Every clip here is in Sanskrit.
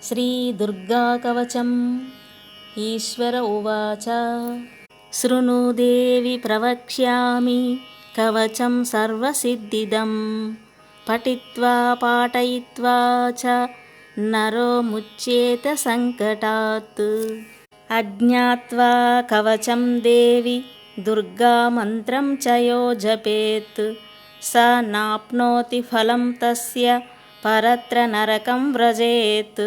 श्रीदुर्गाकवचम्। ईश्वर उवाच शृणु देवि प्रवक्ष्यामि कवचं सर्वसिद्धिदं पठित्वा पाठयित्वा च नरो मुच्येत सङ्कटात्। अज्ञात्वा कवचं देवि दुर्गामन्त्रं च यो जपेत् स नाप्नोति फलं तस्य परत्र नरकं व्रजेत्।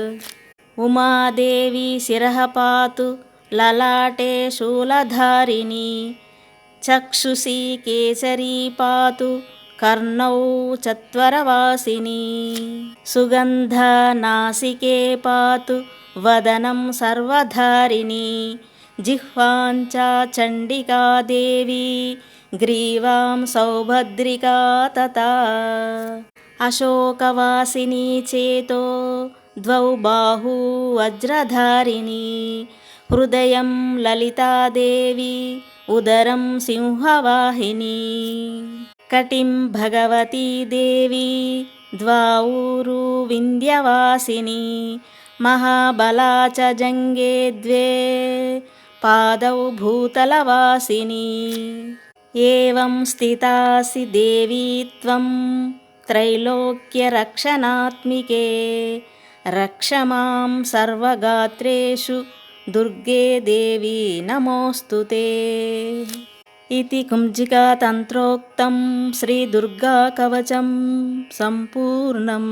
उमादेवी शिरः पातु ललाटे शूलधारिणी चक्षुषी केसरी पातु कर्णौ चत्वरवासिनी सुगन्धनासिके पातु वदनं सर्वधारिणी जिह्वां च चण्डिका देवी ग्रीवां सौभद्रिका तथा अशोकवासिनी चेतो द्वौ बाहू वज्रधारिणी हृदयं ललिता देवी उदरं सिंहवाहिनी कटिं भगवती देवी द्वाऊरु विन्ध्यवासिनी महाबला च जङ्गे द्वे पादौ भूतलवासिनी एवं स्थितासि देवी त्वं त्रैलोक्यरक्षणात्मिके रक्ष मां सर्वगात्रेषु दुर्गे देवी नमोऽस्तु ते। इति कुञ्जिकातन्त्रोक्तं श्रीदुर्गाकवचं सम्पूर्णम्।